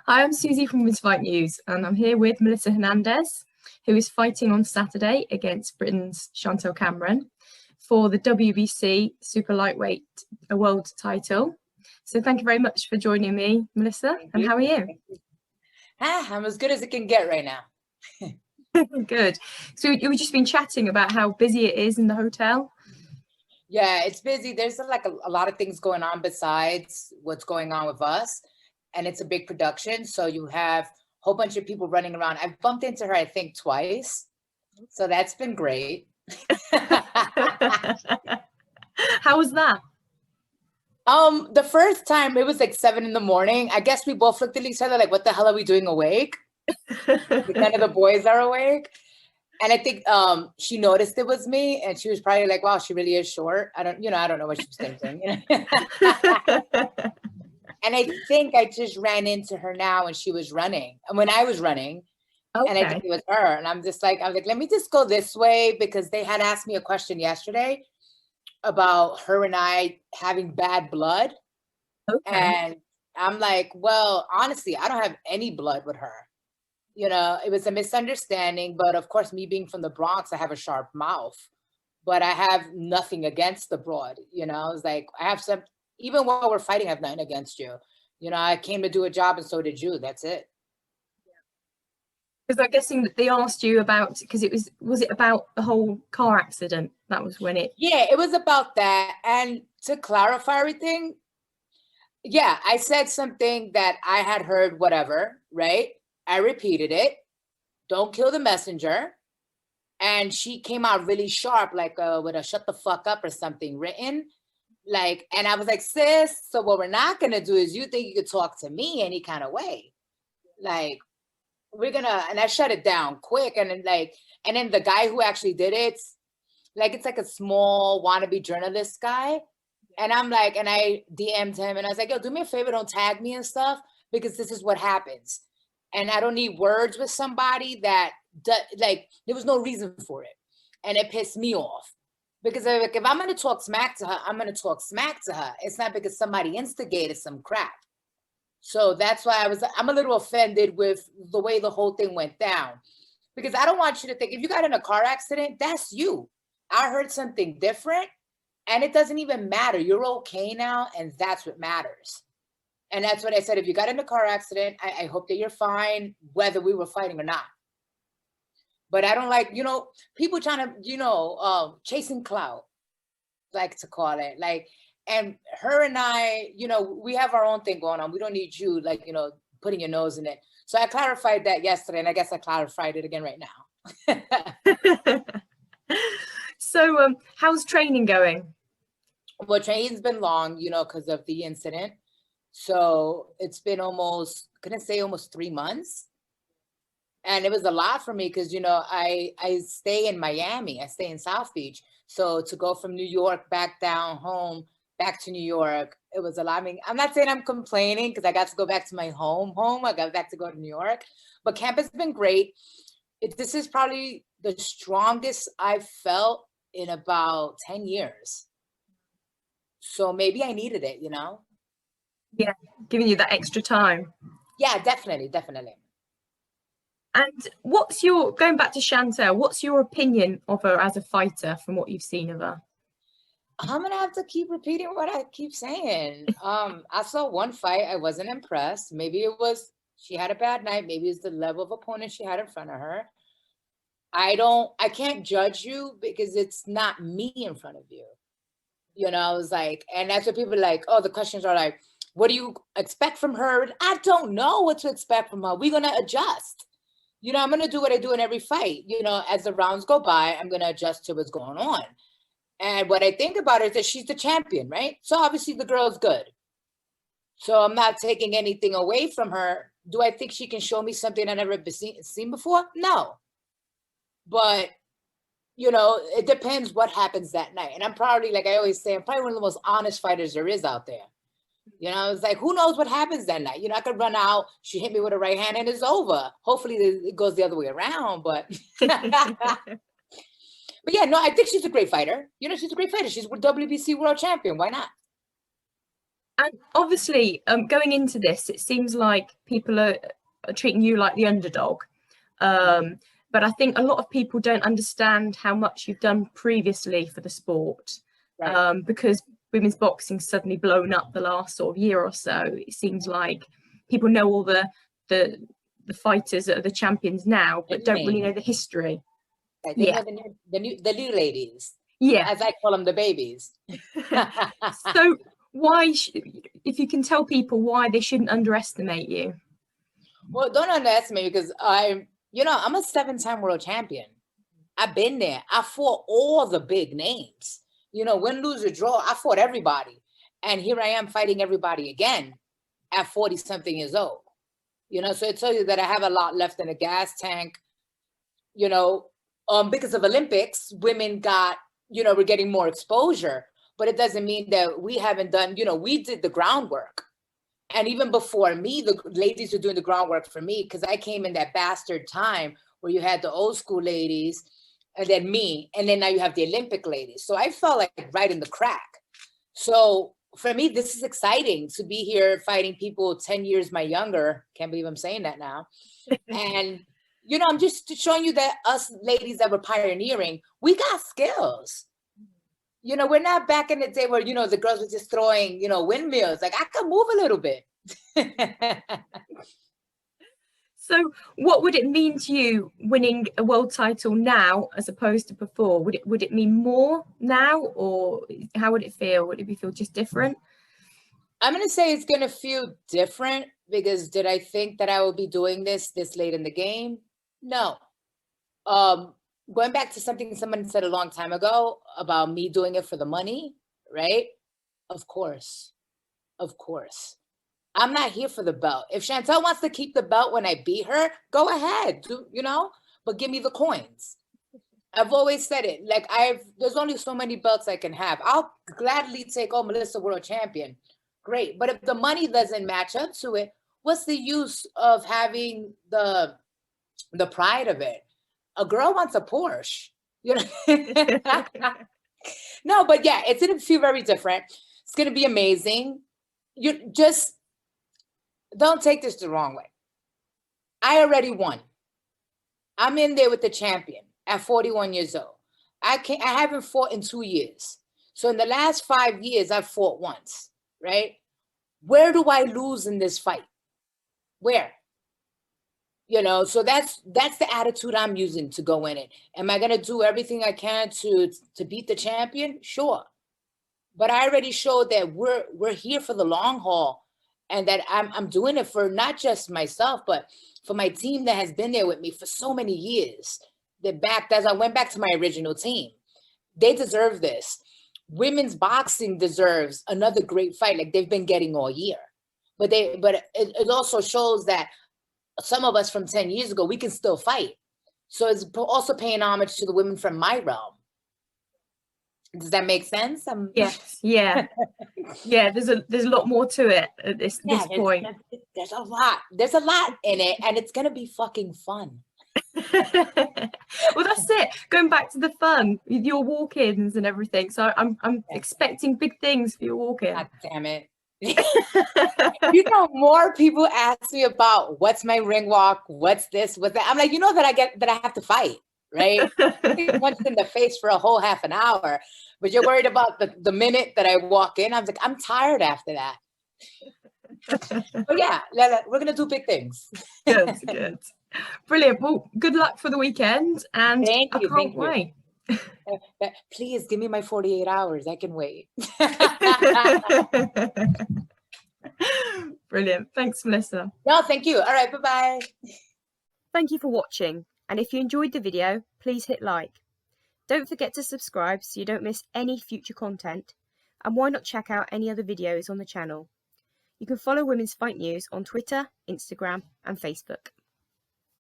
Hi, I'm Susie from Miss Fight News, and I'm here with Melissa Hernandez, who is fighting on Saturday against Britain's Chantelle Cameron for the WBC Super Lightweight World title. So thank you very much for joining me, Melissa. And how are you? I'm as good as it can get right now. Good. So you've just been chatting about how busy it is in the hotel. Yeah, it's busy. There's like a lot of things going on besides what's going on with us. And it's a big production. So you have a whole bunch of people running around. I've bumped into her, I think, twice. So that's been great. How was that? The first time it was like 7 a.m. I guess we both looked at each other like, what the hell are we doing awake? None of the boys are awake. And I think she noticed it was me, and she was probably like, wow, she really is short. I don't know what she was thinking. And I think I just ran into her now when she was running. And when I was running, okay. And I think it was her. And I was like, let me just go this way, because they had asked me a question yesterday about her and I having bad blood. Okay. And I'm like, well, honestly, I don't have any blood with her. You know, it was a misunderstanding, but of course, me being from the Bronx, I have a sharp mouth, but I have nothing against the broad. You know, it's like, I have some, even while we're fighting, I have nothing against you. You know, I came to do a job, and so did you. That's it. Because I'm guessing that they asked you about, because was it about the whole car accident? That was when it. Yeah, it was about that. And to clarify everything, yeah, I said something that I had heard, whatever, right? I repeated it. Don't kill the messenger. And she came out really sharp, like with a shut the fuck up or something written. Like, and I was like, sis, so what we're not going to do is, you think you could talk to me any kind of way. Like, we're going to, and I shut it down quick. And then the guy who actually did it, like, it's like a small wannabe journalist guy. And I'm like, and I DM'd him, and I was like, yo, do me a favor, don't tag me and stuff, because this is what happens. And I don't need words with somebody that, like, there was no reason for it. And it pissed me off. Because like, if I'm going to talk smack to her, I'm going to talk smack to her. It's not because somebody instigated some crap. So that's why I'm a little offended with the way the whole thing went down. Because I don't want you to think, if you got in a car accident, that's you. I heard something different, and it doesn't even matter. You're okay now, and that's what matters. And that's what I said. If you got in a car accident, I hope that you're fine, whether we were fighting or not. But I don't like, people trying to, chasing clout, like to call it. Like, and her and I, we have our own thing going on. We don't need you, like, putting your nose in it. So I clarified that yesterday, and I guess I clarified it again right now. So how's training going? Well, training's been long, because of the incident. So it's been almost 3 months. And it was a lot for me because, I stay in Miami. I stay in South Beach. So to go from New York back down home, back to New York, it was a lot. I mean, I'm not saying I'm complaining because I got to go back to my home. I got back to go to New York. But camp has been great. This is probably the strongest I've felt in about 10 years. So maybe I needed it, Yeah, giving you that extra time. Yeah, definitely. And going back to Chantelle, what's your opinion of her as a fighter from what you've seen of her? I'm going to have to keep repeating what I keep saying. I saw one fight. I wasn't impressed. Maybe it was she had a bad night. Maybe it's the level of opponent she had in front of her. I can't judge you because it's not me in front of you. I was like, and that's what people are like, oh, the questions are like, what do you expect from her? I don't know what to expect from her. We're going to adjust. I'm going to do what I do in every fight. As the rounds go by, I'm going to adjust to what's going on. And what I think about her is that she's the champion, right? So obviously the girl's good. So I'm not taking anything away from her. Do I think she can show me something I've never seen before? No. But, it depends what happens that night. And I'm probably, like I always say, I'm probably one of the most honest fighters there is out there. It's like, who knows what happens that night? I could run out, she hit me with a right hand, and it's over. Hopefully it goes the other way around, but but yeah, no, I think she's a great fighter. She's a great fighter. She's WBC world champion. Why not? And obviously, going into this, it seems like people are treating you like the underdog. But I think a lot of people don't understand how much you've done previously for the sport, Right. because women's boxing's suddenly blown up the last sort of year or so. It seems like people know all the fighters that are the champions now, but don't really know the history. They Yeah. know the new ladies. Yeah. As I call them, the babies. So why, if you can tell people why they shouldn't underestimate you? Well, don't underestimate me, because I'm a 7-time world champion. I've been there. I fought all the big names. Win, lose, or draw, I fought everybody. And here I am fighting everybody again at 40-something years old. So it tells you that I have a lot left in the gas tank. Because of Olympics, women got, we're getting more exposure, but it doesn't mean that we haven't done, we did the groundwork. And even before me, the ladies were doing the groundwork for me, because I came in that bastard time where you had the old school ladies and then me, and then now you have the Olympic ladies. So I felt like right in the crack. So for me, this is exciting to be here fighting people 10 years my younger. Can't believe I'm saying that now. And, I'm just showing you that us ladies that were pioneering, we got skills. We're not back in the day where, the girls were just throwing, windmills. Like, I could move a little bit. So what would it mean to you winning a world title now as opposed to before? Would it mean more now, or how would it feel? Would it feel just different? I'm going to say it's going to feel different, because did I think that I would be doing this late in the game? No. Going back to something someone said a long time ago about me doing it for the money, right? Of course. I'm not here for the belt. If Chantelle wants to keep the belt when I beat her, go ahead, but give me the coins. I've always said it. Like, there's only so many belts I can have. I'll gladly take, Melissa, world champion. Great. But if the money doesn't match up to it, what's the use of having the pride of it? A girl wants a Porsche, No, but yeah, it's going to feel very different. It's going to be amazing. You just don't take this the wrong way. I already won. I'm in there with the champion at 41 years old. I haven't fought in 2 years. So in the last 5 years, I've fought once, right? Where do I lose in this fight? Where? So that's the attitude I'm using to go in it. Am I going to do everything I can to beat the champion? Sure. But I already showed that we're here for the long haul, and that I'm doing it for not just myself, but for my team that has been there with me for so many years. As I went back to my original team, they deserve this. Women's boxing deserves another great fight like they've been getting all year. But it also shows that some of us from 10 years ago, we can still fight. So it's also paying homage to the women from my realm. Does that make sense? Yes. Yeah. Yeah. There's a lot more to it at this point. There's a lot. There's a lot in it, and it's gonna be fucking fun. Well, that's it. Going back to the fun with your walk-ins and everything. So I'm expecting big things for your walk-in. God damn it. More people ask me about what's my ring walk, what's this, what's that. I'm like, that I have to fight, right? Once in the face for a whole half an hour, but you're worried about the minute that I walk in. I'm like, I'm tired after that. But yeah, we're gonna do big things. Good. Brilliant. Well, good luck for the weekend, and I can't wait. Please give me my 48 hours. I can wait. Brilliant. Thanks, Melissa. No, thank you. All right, bye-bye. Thank you for watching, and if you enjoyed the video, please hit like. Don't forget to subscribe so you don't miss any future content, and why not check out any other videos on the channel. You can follow Women's Fight News on Twitter, Instagram and Facebook.